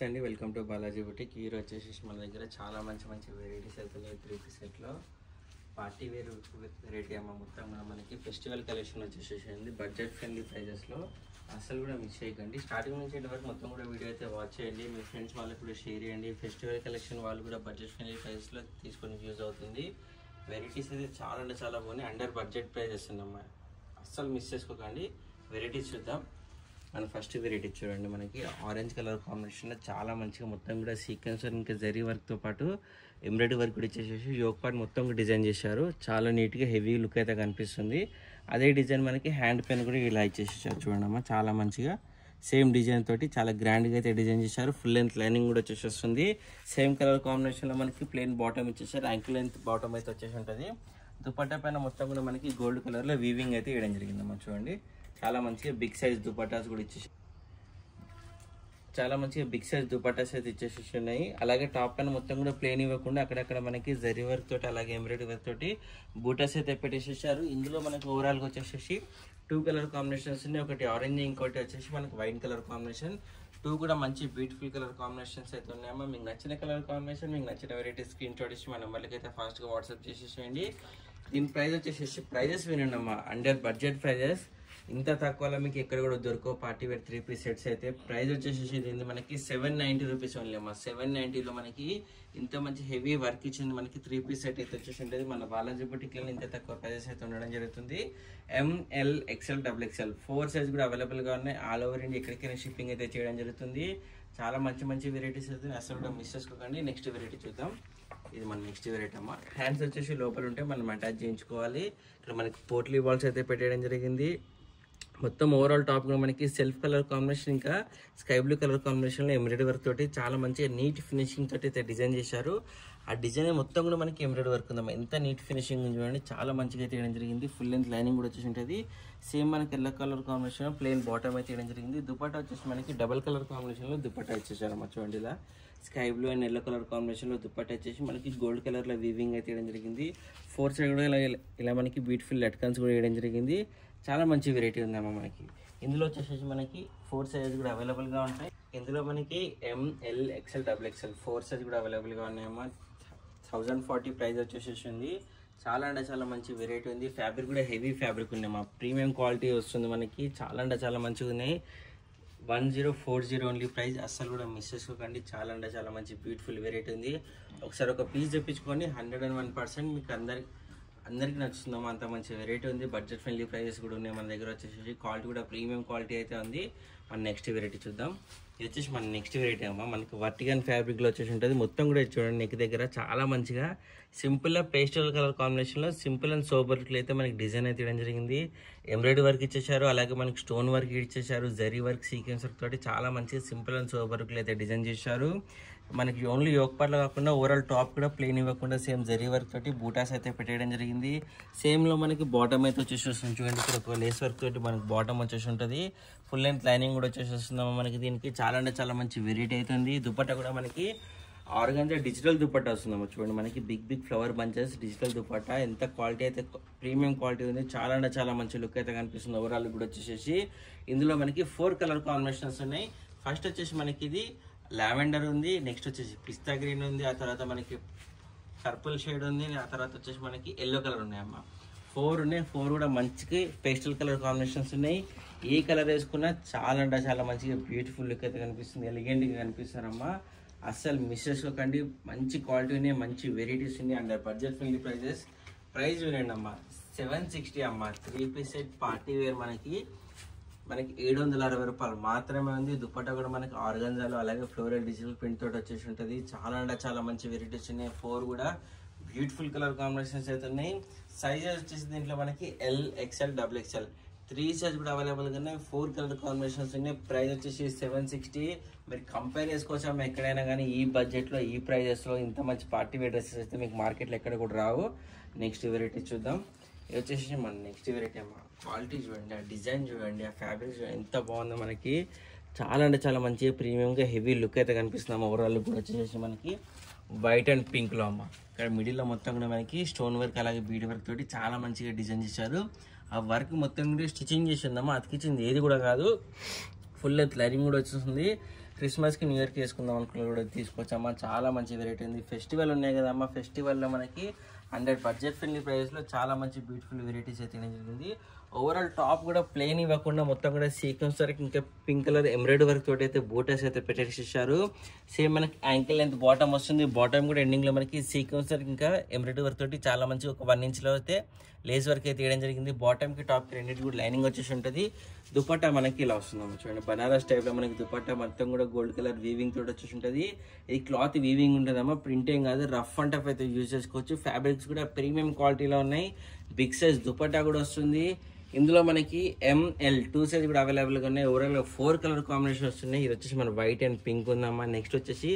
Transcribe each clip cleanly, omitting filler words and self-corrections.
నమస్తే అండి, welcome to Balaji boutique. ఈ రోజు వచ్చేసి మన దగ్గర చాలా మంచి వెరైటీస్ అవుతున్నాయి. 3 సెట్లో పార్టీ వేర్ వెరైటీ అమ్మ. మొత్తం మనకి ఫెస్టివల్ కలెక్షన్ వచ్చేసేసింది బడ్జెట్ ఫ్రెండ్లీ ప్రైజెస్లో. అసలు కూడా మిస్ చేయకండి. స్టార్టింగ్ నుంచి వరకు మొత్తం కూడా వీడియో అయితే వాచ్ చేయండి. మీ ఫ్రెండ్స్ వాళ్ళకి కూడా షేర్ చేయండి. ఫెస్టివల్ కలెక్షన్ వాళ్ళు కూడా బడ్జెట్ ఫ్రెండ్లీ ప్రైజెస్లో తీసుకొని యూజ్ అవుతుంది. వెరైటీస్ అయితే చాలా అంటే చాలా బాగున్నాయి. అండర్ బడ్జెట్ ప్రైజెస్ అన్నమాట. అస్సలు మిస్ చేసుకోకండి. వెరైటీస్ చూద్దాం. మన ఫస్ట్ వెరైటీ చూడండి, మనకి ఆరెంజ్ కలర్ కాంబినేషన్లో చాలా మంచిగా మొత్తం కూడా సీక్వెన్స్ ఇంకా జరీ వర్క్తో పాటు ఎంబ్రాయిడరీ వర్క్ కూడా ఇచ్చేసేసి యోక్ పార్ట్ మొత్తం డిజైన్ చేశారు. చాలా నీట్గా హెవీ లుక్ అయితే కనిపిస్తుంది. అదే డిజైన్ మనకి హ్యాండ్ పెన్ కూడా ఇలా ఇచ్చేసేసారు. చూడండి అమ్మ, చాలా మంచిగా సేమ్ డిజైన్ తోటి చాలా గ్రాండ్గా అయితే డిజైన్ చేశారు. ఫుల్ లెంత్ లైనింగ్ కూడా వచ్చేసేస్తుంది. సేమ్ కలర్ కాంబినేషన్లో మనకి ప్లెయిన్ బాటమ్ ఇచ్చేసారు. యాంకిల్ లెంత్ బాటమ్ అయితే వచ్చేసి ఉంటుంది. దుపట్టా పైన మొత్తం కూడా మనకి గోల్డ్ కలర్లో వీవింగ్ అయితే వేయడం జరిగిందమ్మా. చూడండి, చాలా మంచిగా బిగ్ సైజ్ దుపట్టాస్ కూడా ఇచ్చేసి అయితే ఇచ్చేసి ఉన్నాయి. అలాగే టాప్ పైన మొత్తం కూడా ప్లేన్ ఇవ్వకుండా అక్కడక్కడ మనకి జరీ వర్క్ తోటి అలాగే ఎంబ్రాయిడరీ వర్క్ తోటి బూటాస్ అయితే పెట్టేసేసారు. ఇందులో మనకి ఓవరాల్గా వచ్చేసి 2 కలర్ కాంబినేషన్స్ ఉన్నాయి. ఒకటి ఆరెంజ్, ఇంకోటి వచ్చేసి మనకి వైట్ కలర్ కాంబినేషన్. 2 కూడా మంచి బ్యూటిఫుల్ కలర్ కాంబినేషన్స్ అయితే ఉన్నాయమ్మా. మీకు నచ్చిన కలర్ కాంబినేషన్, మీకు నచ్చిన వెరైటీ స్క్రీన్ షాట్ ఇచ్చి మన నెంబర్కి అయితే ఫాస్ట్గా వాట్సాప్ చేసేసేయండి. దీని ప్రైస్ వచ్చేసి ప్రైజెస్ వినండి అమ్మా. Under budget prices. ఇంత తక్కువలో మీకు ఎక్కడ కూడా దొరకవు. పార్టీ వేర్ 3 పీస్ సెట్స్ అయితే ప్రైస్ వచ్చేసి దీన్ని మనకి 790 రూపీస్ ఓన్లీ అమ్మా. 790లో మనకి ఇంత మంచి హెవీ వర్క్ ఇచ్చింది. మనకి 3 పీస్ సెట్ అయితే వచ్చేసి ఉంటుంది. మన బాలాజీ బుటిక్లో ఇంత తక్కువ ప్రైజెస్ అయితే ఉండడం జరుగుతుంది. ML, XL, XXL 4 సైజ్ కూడా అవైలబుల్గా ఉన్నాయి. ఆల్ ఓవర్ ఇండియా ఎక్కడికైనా షిప్పింగ్ అయితే చేయడం జరుగుతుంది. చాలా మంచి వెరైటీస్ అయితే అసలు కూడా మిస్ చేసుకోకండి. నెక్స్ట్ వెరైటీ చూద్దాం. ఇది మన నెక్స్ట్ వెరైటీ అమ్మ. హ్యాండ్స్ వచ్చేసి లోపల ఉంటే మనం అటాచ్ చేయించుకోవాలి. ఇక్కడ మనకి పోట్లీ బాల్స్ అయితే పెట్టేయడం జరిగింది. మొత్తం ఓవరాల్ టాప్ కూడా మనకి సెల్ఫ్ కలర్ కాంబినేషన్ ఇంకా స్కై బ్లూ కలర్ కాంబినేషన్లో ఎంబ్రాయిడరీ వర్క్ తోటి చాలా మంచిగా నీట్ ఫినిషింగ్ తోటి అయితే డిజైన్ చేశారు. ఆ డిజైన్ మొత్తం కూడా మనకి ఎంబ్రాయిడరీ వర్క్ ఉందమ్మా. ఎంత నీట్ ఫినిషింగ్ చూడండి, చాలా మంచిగా అయితే వేయడం జరిగింది. ఫుల్ లెంత్ లైనింగ్ కూడా వచ్చేసి ఉంటుంది. సేమ్ మనకి yellow colour combination plain bottom అయితే వేయడం జరిగింది. దుపట్టా వచ్చేసి మనకి డబల్ కలర్ కాంబినేషన్లో దుపట్టా ఇచ్చేసారమ్మా. చూడండి, ఇలా sky blue and yellow colour కాంబినేషన్లో దుపట్టా వచ్చేసి మనకి గోల్డ్ కలర్లో వీవింగ్ అయితే వేయడం జరిగింది. 4 సైడ్ కూడా ఇలా మనకి బ్యూటిఫుల్ లట్కన్స్ కూడా వేయడం జరిగింది. చాలా మంచి వెరైటీ ఉందమ్మా. మనకి ఇందులో వచ్చేసి మనకి 4 సైజ్ కూడా అవైలబుల్గా ఉంటాయి. ఇందులో మనకి ML, XL, XXL 4 సైజ్ కూడా అవైలబుల్గా ఉన్నాయమ్మా. 1040 ప్రైస్ వచ్చేసి ఉంది. చాలా అంటే చాలా మంచి వెరైటీ ఉంది. ఫ్యాబ్రిక్ కూడా హెవీ ఫ్యాబ్రిక్ ఉన్నాయమ్మా. ప్రీమియం క్వాలిటీ వస్తుంది మనకి. చాలా అంటే చాలా మంచిగా ఉన్నాయి. 1040 ఓన్లీ ప్రైస్. అస్సలు కూడా మిస్ చేసుకోకండి. చాలా అంటే చాలా మంచి బ్యూటిఫుల్ వెరైటీ ఉంది. ఒకసారి ఒక పీస్ తెప్పించుకొని 101% మీకు అందరికీ నచ్చుతుందమ్మా. అంత మంచి వెరైటీ ఉంది. బడ్జెట్ ఫ్రెండ్లీ ప్రైజెస్ కూడా ఉన్నాయి మన దగ్గర. వచ్చేసి క్వాలిటీ కూడా ప్రీమియం క్వాలిటీ అయితే ఉంది. మన నెక్స్ట్ వెరైటీ చూద్దాం. ఇది వచ్చేసి మన నెక్స్ట్ వెరైటీ అమ్మా. మనకి వర్టికన్ ఫ్యాబ్రిక్లో వచ్చేసి ఉంటుంది. మొత్తం కూడా చూడండి, నెక్ దగ్గర చాలా మంచిగా సింపుల్గా పేస్టల్ కలర్ కాంబినేషన్లో సింపుల్ అండ్ సోబర్లో అయితే మనకి డిజైన్ అయితే ఇవ్వడం జరిగింది. ఎంబ్రాయిడరీ వర్క్ ఇచ్చేసారు. అలాగే మనకి స్టోన్ వర్క్ ఇచ్చేసారు. జరీ వర్క్, సీక్వెన్స్ వర్క్ తోటి చాలా మంచిగా సింపుల్ అండ్ సోబర్లో అయితే డిజైన్ చేశారు. మనకి ఓన్లీ యోక్ పార్ట్లో కాకుండా ఓవరాల్ టాప్ కూడా ప్లెయిన్ ఇవ్వకుండా సేమ్ జరీ వర్క్ తోటి బూటాస్ అయితే పెట్టేయడం జరిగింది. సేమ్లో మనకి బాటమ్ అయితే వచ్చేసి వస్తుంది. చూడండి, ఇక్కడ ఒక లేస్ వర్క్ తోటి మనకి బాటమ్ వచ్చేసి ఉంటుంది. ఫుల్ లెంత్ లైనింగ్ కూడా వచ్చేసి వస్తుందమ్మా. మనకి దీనికి చాలా అంటే చాలా మంచి వెరైటీ అవుతుంది. దుపట్టా కూడా మనకి ఆర్గాంజా డిజిటల్ దుపట్టా వస్తుందమ్మా. చూడండి, మనకి big flower bunches digital dupatta. ఎంత క్వాలిటీ అయితే ప్రీమియం క్వాలిటీ ఉంది. చాలా అంటే చాలా మంచి లుక్ అయితే కనిపిస్తుంది. ఓవరాల్ కూడా వచ్చేసి ఇందులో మనకి 4 కలర్ కాంబినేషన్స్ ఉన్నాయి. ఫస్ట్ వచ్చేసి మనకి ఇది లావెండర్ ఉంది. నెక్స్ట్ వచ్చేసి పిస్తా గ్రీన్ ఉంది. ఆ తర్వాత మనకి పర్పుల్ షేడ్ ఉంది. ఆ తర్వాత వచ్చేసి మనకి ఎల్లో కలర్ ఉన్నాయమ్మా. 4 ఉన్నాయి. 4 కూడా మంచిగా పేస్టల్ కలర్ కాంబినేషన్స్ ఉన్నాయి. ఏ కలర్ వేసుకున్నా చాలా అంటే చాలా మంచిగా బ్యూటిఫుల్ లుక్ అయితే కనిపిస్తుంది. ఎలిగెంట్గా కనిపిస్తారమ్మా. అస్సలు మిస్ చేసుకోకండి. మంచి క్వాలిటీ ఉన్నాయి, మంచి వెరైటీస్ ఉన్నాయి. Under budget friendly prices. Price వినండి అమ్మా, 760 అమ్మా. 3 పీస్ సెట్ పార్టీ వేర్ మనకి 760 రూపాయలు మాత్రమే ఉంది. దుపట్టా కూడా మనకి ఆర్గాంజాలో అలాగే ఫ్లోరల్ డిజిటల్ ప్రింట్ తోటి వచ్చేసి ఉంటుంది. చాలా అంటే చాలా మంచి వెరైటీస్ ఉన్నాయి. 4 కూడా బ్యూటిఫుల్ కలర్ కాంబినేషన్స్ అయితే ఉన్నాయి. సైజెస్ వచ్చేసి దీంట్లో మనకి L, XL, XXL 3 సైజ్ కూడా అవైలబుల్గా ఉన్నాయి. 4 కలర్ కాంబినేషన్స్ ఉన్నాయి. ప్రైస్ వచ్చేసి 760. మీరు కంపేర్ చేసుకోవచ్చా ఎక్కడైనా కానీ. ఈ బడ్జెట్లో ఈ ప్రైజెస్లో ఇంత మంచి పార్టీ వేర్ డ్రెస్సెస్ అయితే మీకు మార్కెట్లో ఎక్కడ కూడా రావు. నెక్స్ట్ వెరైటీ చూద్దాం. ఇది వచ్చేసి మన నెక్స్ట్ వెరైటీ అమ్మా. క్వాలిటీ చూడండి, ఆ డిజైన్ చూడండి, ఆ ఫ్యాబ్రిక్ చూడండి, ఎంత బాగుందో. మనకి చాలా అంటే చాలా మంచిగా ప్రీమియంగా హెవీ లుక్ అయితే కనిపిస్తుంది. ఓవరాల్ లుక్ కూడా వచ్చేసి మనకి వైట్ అండ్ పింక్లో అమ్మ. ఇక్కడ మిడిల్లో మొత్తం కూడా మనకి స్టోన్ వర్క్ అలాగే బీడ్ వర్క్ తోటి చాలా మంచిగా డిజైన్ చేశారు. ఆ వర్క్ మొత్తం కూడా స్టిచ్చింగ్ చేసిందమ్మా. అతికిచ్చింది ఏది కూడా కాదు. ఫుల్ లెంత్ లైనింగ్ కూడా వచ్చేస్తుంది. క్రిస్మస్కి న్యూ ఇయర్కి వేసుకుందాం అనుకున్న కూడా తీసుకోవచ్చమ్మా. చాలా మంచి వెరైటీ ఉంది. ఫెస్టివల్ ఉన్నాయి కదమ్మా, ఫెస్టివల్లో మనకి 100 బడ్జెట్ ఫ్రెండ్లీ ప్రైస్లో చాలా మంచి బ్యూటిఫుల్ వెరైటీస్ అయితే జరిగింది. ఓవరాల్ టాప్ కూడా ప్లెయిన్ ఇవ్వకుండా మొత్తం కూడా సీక్వెన్స్ వరకు ఇంకా పింక్ కలర్ ఎంబ్రాయిడరీ వర్క్ తోటి అయితే బూటస్ అయితే పెట్టేసేసారు. సేమ్ మనకి యాంకిల్ లెంత్ బాటమ్ వస్తుంది. బాటమ్ కూడా ఎండింగ్లో మనకి సీక్వెన్స్ వరకు ఇంకా ఎంబ్రాయిడరీ వర్క్ తోటి చాలా మంచి ఒక 1 ఇంచ్లో అయితే లేస్ వర్క్ అయితే వేయడం జరిగింది. బాటమ్కి టాప్కి రెండింటి కూడా లైనింగ్ వచ్చేసి ఉంటుంది. దుపట్టా మనకి ఇలా వస్తుంది చూడండి, బనారస్ టైప్లో మనకి దుపట్టా మొత్తం కూడా గోల్డ్ కలర్ వీవింగ్ తోటి వచ్చేసి ఉంటుంది. ఈ క్లాత్ వీవింగ్ ఉంటుందమ్మా, ప్రింట్ ఏం కాదు, రఫ్ అండ్ టఫ్ అయితే యూజ్ చేసుకోవచ్చు. ఫ్యాబ్రిక్స్ కూడా ప్రీమియం క్వాలిటీలో ఉన్నాయి. బిగ్ సైజ్ దుపట్టా కూడా వస్తుంది. ఇందులో మనకి ML 2 సైజ్ కూడా అవైలబుల్గా ఉన్నాయి. ఓవరాల్గా 4 కలర్ కాంబినేషన్ వస్తున్నాయి. ఇది వచ్చేసి మన వైట్ అండ్ పింక్ ఉందమ్మా. నెక్స్ట్ వచ్చేసి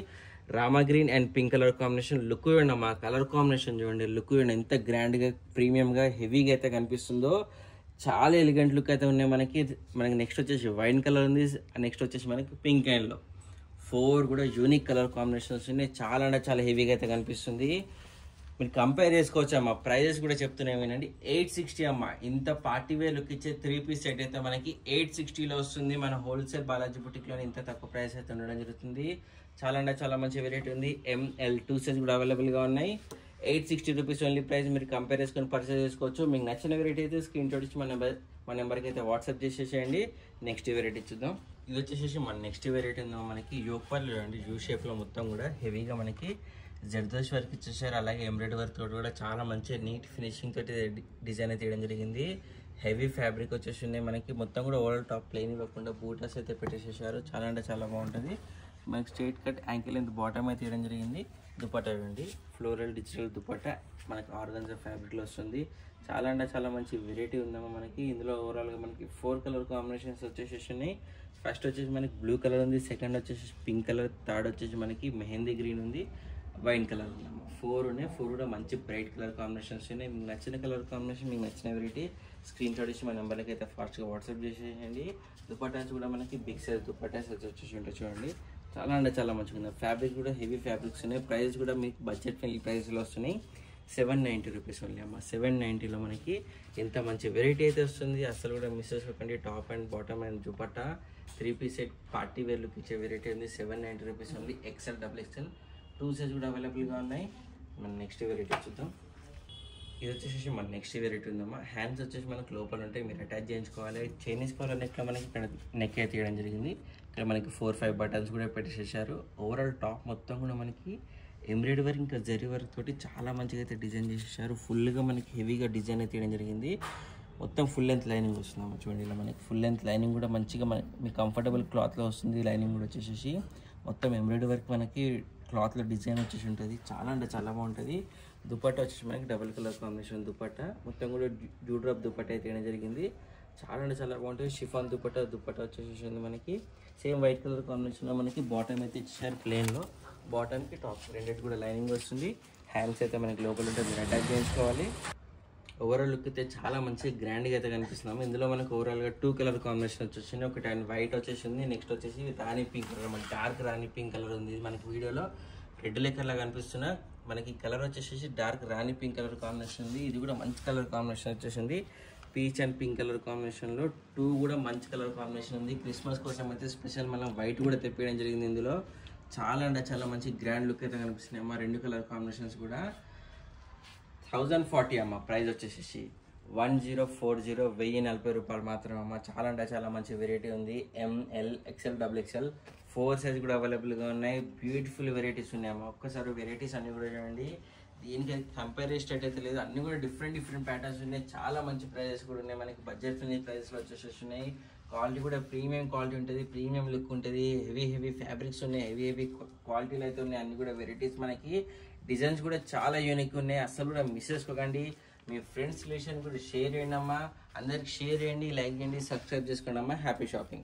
Rama green and pink colour combination. Look చూడండి అమ్మా, కలర్ కాంబినేషన్ చూడండి, లుక్ చూడండి ఎంత గ్రాండ్గా ప్రీమియంగా హెవీగా అయితే కనిపిస్తుందో. చాలా ఎలిగెంట్ లుక్ అయితే ఉన్నాయి మనకి. నెక్స్ట్ వచ్చేసి వైన్ కలర్ ఉంది. నెక్స్ట్ వచ్చేసి మనకి పింక్ అండ్లో 4 కూడా యూనిక్ కలర్ కాంబినేషన్స్ ఉన్నాయి. చాలా అంటే చాలా హెవీగా అయితే కనిపిస్తుంది. మీరు కంపేర్ చేసుకోవచ్చు అమ్మా. ప్రైజెస్ కూడా చెప్తున్నాయి వినండి. 860 అమ్మా. ఇంత పార్టీ వేర్ లుక్ ఇచ్చే 3 పీస్ సెట్ అయితే మనకి 860లో వస్తుంది. మన హోల్సేల్ బాలాజీ బుటిక్లో ఇంత తక్కువ ప్రైస్ అయితే ఉండడం జరుగుతుంది. చాలా అంటే చాలా మంచి వెరైటీ ఉంది. ML 2 సైజ్ కూడా అవైలబుల్గా ఉన్నాయి. 860 రూపీస్ ఓన్లీ ప్రైస్. మీరు కంపేర్ చేసుకొని పర్చేస్ చేసుకోవచ్చు. మీకు నచ్చిన వెరైటీ అయితే స్క్రీన్ షాట్ ఇచ్చి మన నెంబర్కి అయితే వాట్సాప్ చేసేసేయండి. నెక్స్ట్ వెరైటీ చూద్దాం. ఇది వచ్చేసి మన నెక్స్ట్ వెరైటీ ఉందో మనకి యోక్ పర్లు చూడండి, యూ షేప్లో మొత్తం కూడా హెవీగా మనకి జర్దోష్ వర్క్ ఇచ్చేసారు. అలాగే ఎంబ్రాయిడరీ వర్క్ తోటి కూడా చాలా మంచి నీట్ ఫినిషింగ్ తోటి డిజైన్ అయితే తీయడం జరిగింది. హెవీ ఫ్యాబ్రిక్ వచ్చేసి ఉన్నాయి మనకి. మొత్తం కూడా ఓవరాల్ టాప్ ప్లెయిన్ ఇవ్వకుండా బూటాస్ అయితే పెట్టేసేసారు. చాలా అంటే చాలా బాగుంటుంది. మనకి straight cut ankle length bottom అయితే తీయడం జరిగింది. దుపట్టా ఇవ్వండి, ఫ్లోరల్ డిజిటల్ దుపట్టా మనకి ఆర్గన్జా ఫ్యాబ్రిక్లో వస్తుంది. చాలా అంటే చాలా మంచి వెరైటీ ఉందమ్మా మనకి. ఇందులో ఓవరాల్గా మనకి 4 కలర్ కాంబినేషన్స్ వచ్చేసి ఉన్నాయి. ఫస్ట్ వచ్చేసి మనకి బ్లూ కలర్ ఉంది, సెకండ్ వచ్చేసి పింక్ కలర్, థర్డ్ వచ్చేసి మనకి మెహందీ గ్రీన్ ఉంది, వైన్ కలర్ ఉందమ్మా. 4 ఉన్నాయి. 4 కూడా మంచి బ్రైట్ కలర్ కాంబినేషన్స్ ఉన్నాయి. మీకు నచ్చిన కలర్ కాంబినేషన్, మీకు నచ్చిన వెరైటీ స్క్రీన్ షాట్ ఇచ్చి మా నెంబర్కి అయితే ఫాస్ట్గా వాట్సాప్ చేసేయండి. దుపట్టాస్ కూడా మనకి బిగ్ సైజ్ దుపట్టాస్ వచ్చేసి ఉంటాయి చూడండి. చాలా అంటే చాలా మంచిగా ఉంది. ఫ్యాబ్రిక్ కూడా హెవీ ఫ్యాబ్రిక్స్ ఉన్నాయి. ప్రైస్ కూడా మీకు బడ్జెట్ ఫ్రెండ్లీ ప్రైస్లో వస్తున్నాయి. 790 రూపీస్ ఓన్లీ అమ్మ. 790లో మనకి ఎంత మంచి వెరైటీ అయితే వస్తుంది. అసలు కూడా మిస్ చేసుకోకండి. Top and bottom and dupatta 3 piece set party wear look ఇచ్చే వెరైటీ ఉంది. 790 rupees only. XL, XXL 2 size కూడా అవైలబుల్గా ఉన్నాయి. మన నెక్స్ట్ వెరైటీ చూద్దాం. ఇది వచ్చేసి మన నెక్స్ట్ వెరైటీ ఉందమ్మా. హ్యాండ్స్ వచ్చేసి మనకు లోపల ఉంటాయి, మీరు అటాచ్ చేయించుకోవాలి. చైనీస్ కాలర్ నెక్లో మనకి ఇక్కడ నెక్ అయితే తీయడం జరిగింది. ఇక్కడ మనకి 4-5 బటన్స్ కూడా పెట్టేసేసారు. ఓవరాల్ టాప్ మొత్తం కూడా మనకి ఎంబ్రాయిడరీ వర్క్ ఇంకా జరీ వర్క్ తోటి చాలా మంచిగా అయితే డిజైన్ చేసేసారు. ఫుల్గా మనకి హెవీగా డిజైన్ అయితే తీయడం జరిగింది. మొత్తం ఫుల్ లెంత్ లైనింగ్ వస్తుందమ్మా చూడండి. ఇలా మనకి ఫుల్ లెంత్ లైనింగ్ కూడా మంచిగా మీకు కంఫర్టబుల్ క్లాత్లో వస్తుంది. లైనింగ్ కూడా వచ్చేసి మొత్తం ఎంబ్రాయిడరీ వర్క్ మనకి క్లాత్లో డిజైన్ వచ్చేసి ఉంటుంది. చాలా అంటే చాలా బాగుంటుంది. దుపట్టా వచ్చేసి మనకి డబుల్ కలర్ కాంబినేషన్ దుపట్టా, మొత్తం కూడా డ్యూ డ్రాప్ దుపట్టా అయితే తీయడం జరిగింది. చాలా అంటే చాలా బాగుంటుంది. షిఫాన్ దుపట్టా వచ్చేసి ఉంది మనకి. సేమ్ వైట్ కలర్ కాంబినేషన్లో మనకి బాటమ్ అయితే ఇచ్చారు ప్లెయిన్లో. బాటమ్కి టాప్ రెండింటి కూడా లైనింగ్ వస్తుంది. హ్యాండ్స్ అయితే మనకి లోపల ఉంటుంది, మీరు అటాచ్ చేయించుకోవాలి. ఓవరాల్ లుక్ అయితే చాలా మంచి గ్రాండ్గా అయితే కనిపిస్తున్నాము. ఇందులో మనకు ఓవరాల్గా 2 కలర్ కాంబినేషన్ వచ్చేసింది. ఒకటి అండ్ వైట్ వచ్చేసింది. నెక్స్ట్ వచ్చేసి రాణి పింక్ కలర్, మనకి డార్క్ రాణి పింక్ కలర్ ఉంది. మనకి వీడియోలో రెడ్ లెక్కర్లా కనిపిస్తున్నా మనకి కలర్ వచ్చేసి డార్క్ రాణి పింక్ కలర్ కాంబినేషన్ ఉంది. ఇది కూడా మంచి కలర్ కాంబినేషన్ వచ్చేసింది. పీచ్ అండ్ పింక్ కలర్ కాంబినేషన్లో 2 కూడా మంచి కలర్ కాంబినేషన్ ఉంది. క్రిస్మస్ కోసం అయితే స్పెషల్ మనం వైట్ కూడా తెప్పించడం జరిగింది. ఇందులో చాలా అంటే చాలా మంచి గ్రాండ్ లుక్ అయితే కనిపిస్తున్నాయి అమ్మ. 2 కలర్ కాంబినేషన్స్ కూడా 1040 అమ్మ. ప్రైస్ వచ్చేసి 1040, 1040 రూపాయలు మాత్రం అమ్మ. చాలా అంటే చాలా మంచి వెరైటీ ఉంది. ML, XL, XXL 4 సైజ్ కూడా అవైలబుల్గా ఉన్నాయి. బ్యూటిఫుల్ వెరైటీస్ ఉన్నాయమ్మా. ఒక్కసారి వెరైటీస్ అన్నీ కూడా చూడండి. దీనికి కంపేర్ చేసేటట్టు లేదు, అన్నీ కూడా డిఫరెంట్ ప్యాటర్న్స్ ఉన్నాయి. చాలా మంచి ప్రైజెస్ కూడా ఉన్నాయి. మనకి బడ్జెట్ ఫ్రెండ్లీ ప్రైజెస్లో వచ్చేసి ఉన్నాయి. క్వాలిటీ కూడా ప్రీమియం క్వాలిటీ ఉంటుంది, ప్రీమియం లుక్ ఉంటుంది. హెవీ ఫ్యాబ్రిక్స్ ఉన్నాయి, హెవీ క్వాలిటీలు అయితే ఉన్నాయి. అన్ని కూడా వెరైటీస్ మనకి డిజైన్స్ కూడా చాలా యూనిక్ ఉన్నాయి. అసలు కూడా మిస్ చేసుకోకండి. మీ ఫ్రెండ్స్ రిలేషన్ కూడా షేర్ చేయండి అమ్మా. అందరికి షేర్ చేయండి, లైక్ చేయండి, సబ్స్క్రైబ్ చేసుకోండి అమ్మా. Happy shopping.